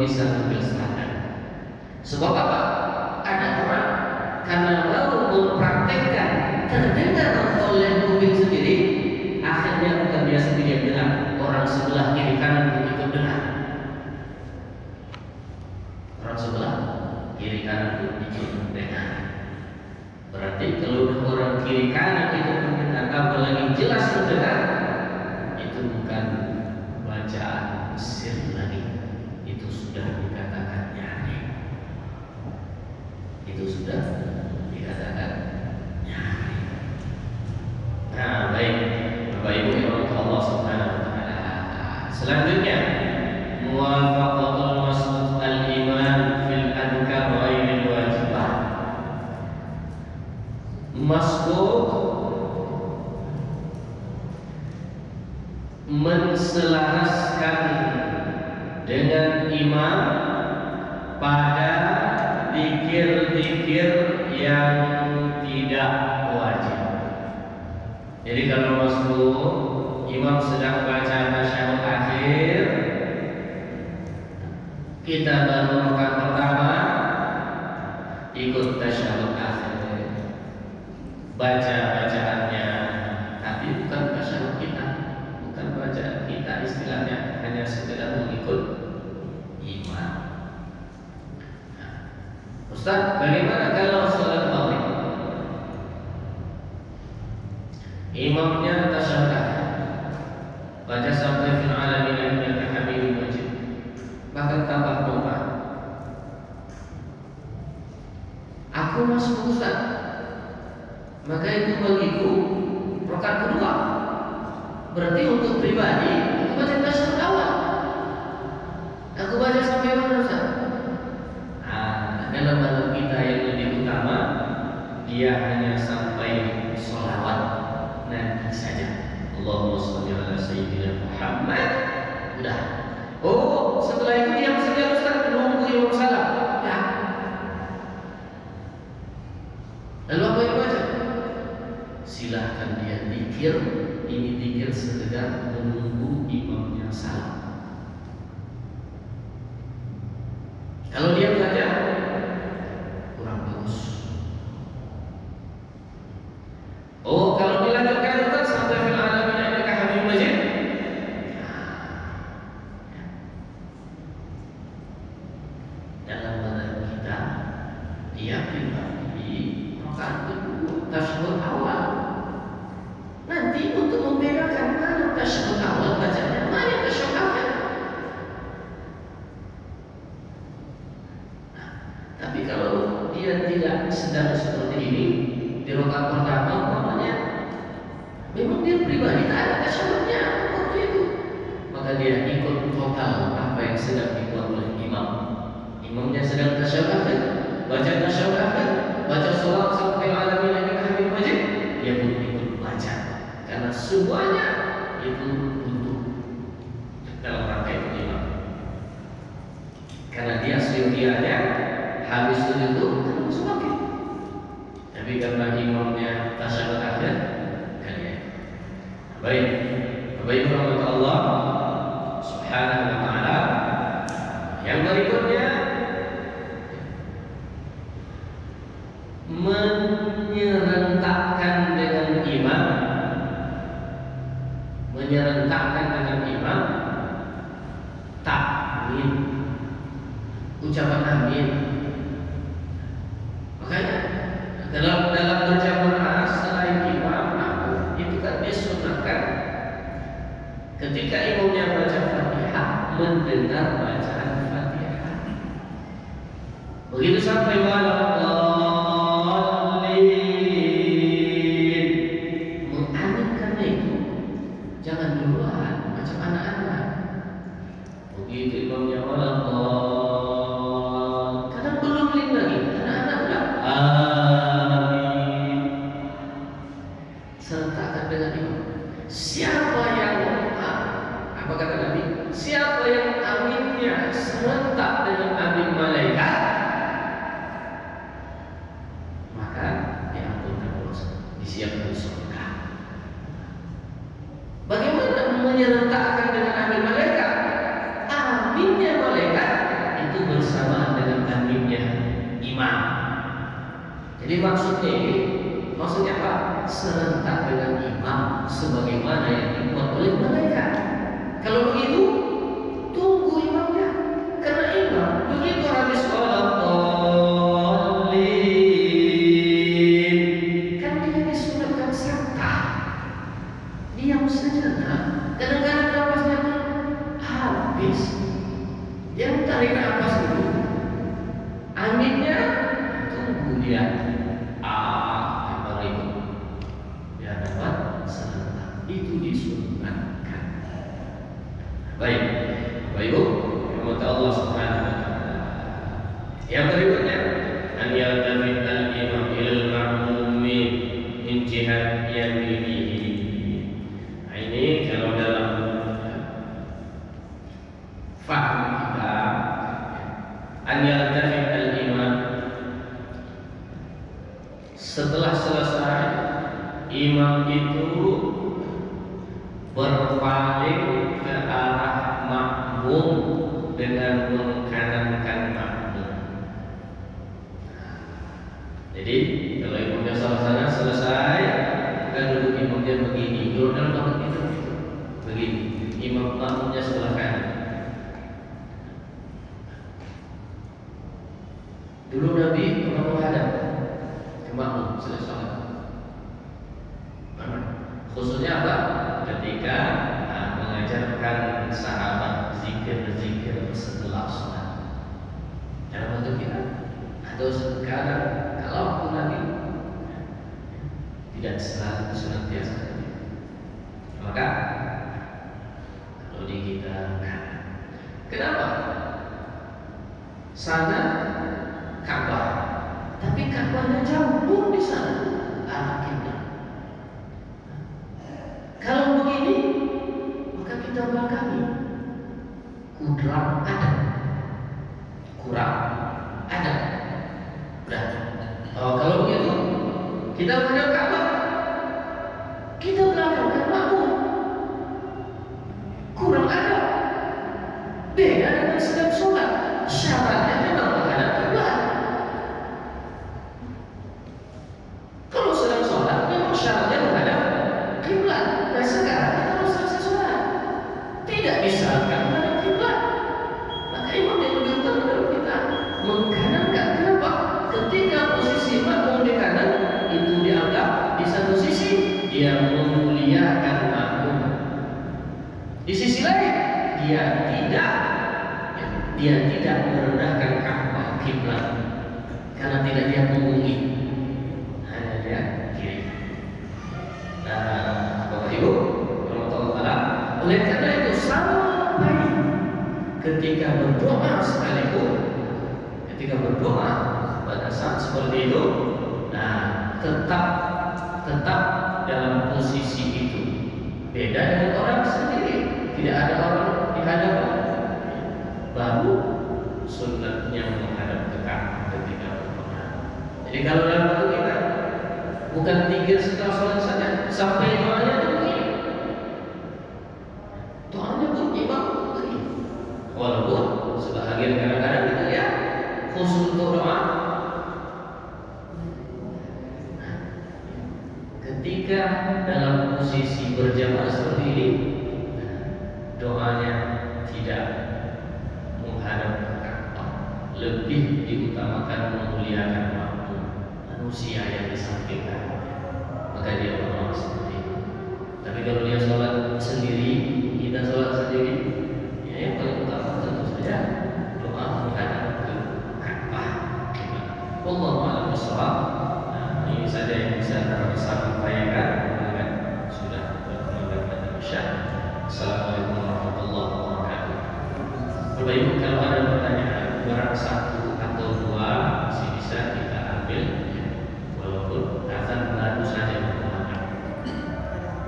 bisa ambil selatan. Sebab apa? Ada orang karena mau mempraktekkan terdengar oleh kuping sendiri, akhirnya bukan dia sendiri yang dengar, orang sebelah kiri kanan pun ikut dengar. Orang sebelah kiri kanan pun ikut dengar. Berarti kalau orang kiri kanan ikut mendengar, apalagi jelas mendengar, itu bukan bacaan sir lagi, itu sudah dikatakan nyari. Itu sudah dikatakan nyari. Nah, baik, Bapak Ibu yang Allah Subhanahu wa taala. Selanjutnya, muwafaqatul mas'ud al-iman fil adkar ghairil wajibat. Mas'ud menselaraskan dengan imam pada zikir-zikir yang tidak wajib. Jadi kalau masbuk imam sedang baca tasyahud akhir, kita baru rakaat pertama ikut tasyahud akhir, baca bacaannya, tapi bukan tasyahud kita, bukan bacaan kita, istilahnya hanya sekedar mengikut imam. Ustaz, bagaimana kalau salat maghrib? Imamnya tasyahud akhir, baca sampai fil alamin innaka hamidum majid, bahkan tambah doa. Aku masuk Ustaz, maka itu bagiku rakaat kedua. Berarti untuk pribadi aku baca tasyahud awal. Aku baca sampai mana Ustaz? Dalam mazhab kita yang lebih utama, dia hanya sampai sholawat nanti saja. Allahumma sholli ala sayyidina Muhammad. Udah. Oh, setelah itu diam saja Ustaz, nunggu imam salam. Ya. Lalu apa yang baca? Silahkan dia zikir. Ini zikir sekedar menunggu imamnya salam. Kalau dia baca kurang bagus. Oh, kalau dilanjutkan Ustaz sampai fil alamin innaka hamidum majid. Dalam mazhab kita dia pribadi rakaat kedua tasyahud awal. Nanti untuk membedakan mana tasyahud awal bacanya, mana tasyahud akhir. Tapi kalau dia tidak sedang seperti ini, di rakaat pertama umpamanya memang dia pribadi tak ada tasyahudnya waktu itu, maka dia ikut total apa yang sedang dibuat oleh imam. Imamnya sedang tasyahud akhir, baca tasyahud akhir, baca sholawat sampai alamin innaka hamidum majid, dia pun ikut baca, karena semuanya itu untuk dalam rangka itu imam. Karena dia sendiriannya habis itu terus semakin. Tapi karena imamnya tasyahud akhir, kalian. Baik, Bapak Ibu rahmat Allah Subhanahu wa taala. Yang berikutnya, menyerentakkan dengan imam, menyerentakkan dengan imam, takmin, ucapan amin. Makanya dalam berjamaah selain imam, itu kan disunahkan ketika imamnya baca Fatihah mendengar bacaan Fatihah. Begitu sampai waladzallin, mengaminkannya itu jangan duluan macam anak-anak. Begitu imamnya waladzallin, kadang belum link lagi, anak-anak bilang amin, sertakan dengan imam. Siapa yang apa kata Nabi? Siapa yang aminnya serentak dengan amin malaikat, maka diampunkan dosa, disiapkan surga. Bagaimana menyerentakkan dengan amin malaikat? Aminnya malaikat menghaninya imam. Jadi maksudnya apa? Serentak dengan imam sebagaimana yang dibuat oleh malaikat. Kalau begitu, tunggu imamnya. Karena imam begitu habis sholat kan dia disunatkan sakta, diam sejenak. Kadang-kadang napasnya pun habis. Yang tarik nafas dulu, anginnya tunggu dia. Baru itu dia dapat serentak. Itu disunatkan. Baik, Bapak Ibu, rahmat Allah Subhanahu wa taala. Yang berikutnya, an yaltafit al-imam ilal ma'mumi min jihad yaminihi. Nah, ini kalau dalam faham kita, an yaltafit al-imam, setelah selesai imam itu berpaling ke arah makmum dengan mengkanankan makmum. Jadi kalau imamnya salah sana selesai, kan duduk imamnya begini. Kalau dalam bangun itu begini, imam makmumnya sebelah kanan. Dulu Nabi pernah menghadap ke makmum selesai. Khususnya apa? Ketika mengajarkan sahabat zikir-zikir setelah sholat. Dalam waktu kita atau sekarang, kalau pun Nabi tidak selalu senantiasa. Maka kalau di kita, kenapa? Sana Ka'bah, tapi Ka'bahnya jauh pun di sana arah kiblat. Kalau begini, maka kita belakangi. Kurang ada. Berarti. Kalau begitu, kita menghadap Ka'bah, kita belakangkan makmum. Kurang ada. Beda dengan sedang sholat. Syaratnya memang menghadap kiblat. Kalau sedang sholat, memang syaratnya menghadap kiblat. Nah sekarang kita harus selesai sholat, tidak bisa menghadap kiblat. Maka imam yang lebih utama dalam kita mengkanankan. Kenapa? Ketika posisi makmum di kanan, itu dianggap di satu sisi dia memuliakan makmum, di sisi lain dia tidak merendahkan Ka'bah kiblat karena tidak dia punggungi, hanya dia kiri. Nah, Bapak Ibu, oleh karena itu sampai ketika berdoa sekalipun, ketika berdoa pada saat seperti itu, nah tetap dalam posisi itu. Beda dengan orang sendiri, tidak ada orang di hadapan. Baru sunnahnya menghadap ke Ka'bah ketika berdoa. Jadi kalau dalam waktu kita bukan zikir setelah sholat saja, sampai doanya bunyi. Doanya bunyi bunyi. Walaupun sebahagian kadang-kadang kita lihat khusus untuk doa. Ketika dalam posisi berjamaah seperti ini, doanya tidak menghadap ke Ka'bah, lebih diutamakan memuliakan makmum, manusia yang disampaikan, maka dia berdoa seperti itu. Tapi kalau dia sholat sendiri, kita sholat sendiri, ya yang paling utama tentu saja doa menghadap ke Ka'bah. Wallahu a'lam bishawab. Ini saja yang bisa saya sampaikan. Sudah berkembang Isya. Assalamualaikum warahmatullahi wabarakatuh. Bapak Ibu, kalau ada pertanyaan barang satu atau dua masih bisa kita ambil, walaupun azan baru saja berkumandang.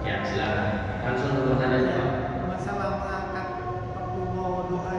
Ya silakan. Langsung ke pertanyaan Pak. Masalah mengangkat waktu mau doa,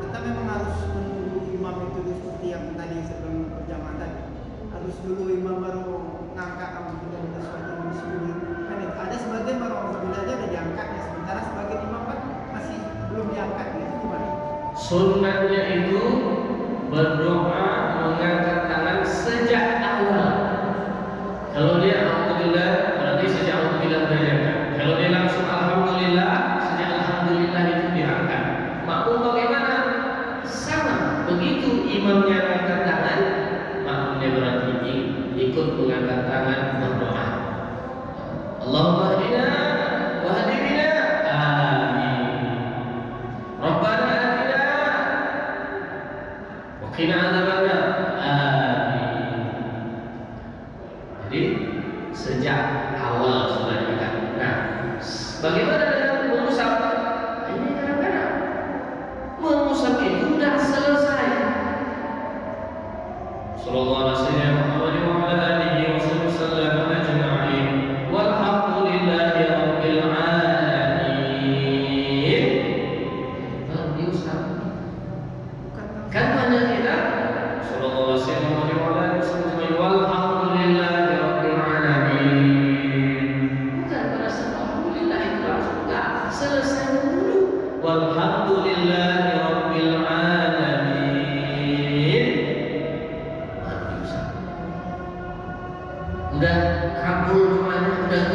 kita memang harus menunggu imam itu seperti yang tadi sebelum berjamaah tadi. Harus dulu imam baru ngangkat alhamdulillah kita sholat bismillah. Kan itu ada sebagian baru alhamdulillah aja udah diangkatnya, sementara sebagian imam kan masih belum diangkat, gitu gimana? Sunnahnya itu berdoa mengangkat tangan sejak awal. Kalau dia alhamdulillah berarti sejak alhamdulillah diangkat. Kalau dia langsung alhamdulillah, sejak alhamdulillah itu diangkat. Makmum bagaimana? Sama. Begitu imamnya angkat tangan, makmumnya berarti ikut mengangkat tangan berdoa. Allahumma hdina wa hdi bina. Amin. Rabbana atina wa qina adzabannar. Amin. Jadi sejak awal sudah diangkat. Nah, bagaimana dengan mengusap? Ini kadang-kadang mengusap itu sudah selesai. Sallallahu alaihi wasallam wa ala alihi wasallam ajma'in. Walhamdulillahi rabbil alamin. Baru diusap. Kan banyak kita sallallahu alaihi wasallam wa ala alihi wasallam walhamdulillahi rabbil alamin. Bukan pada saat alhamdulillah itu langsung enggak, selesai dulu. Walhamdulillah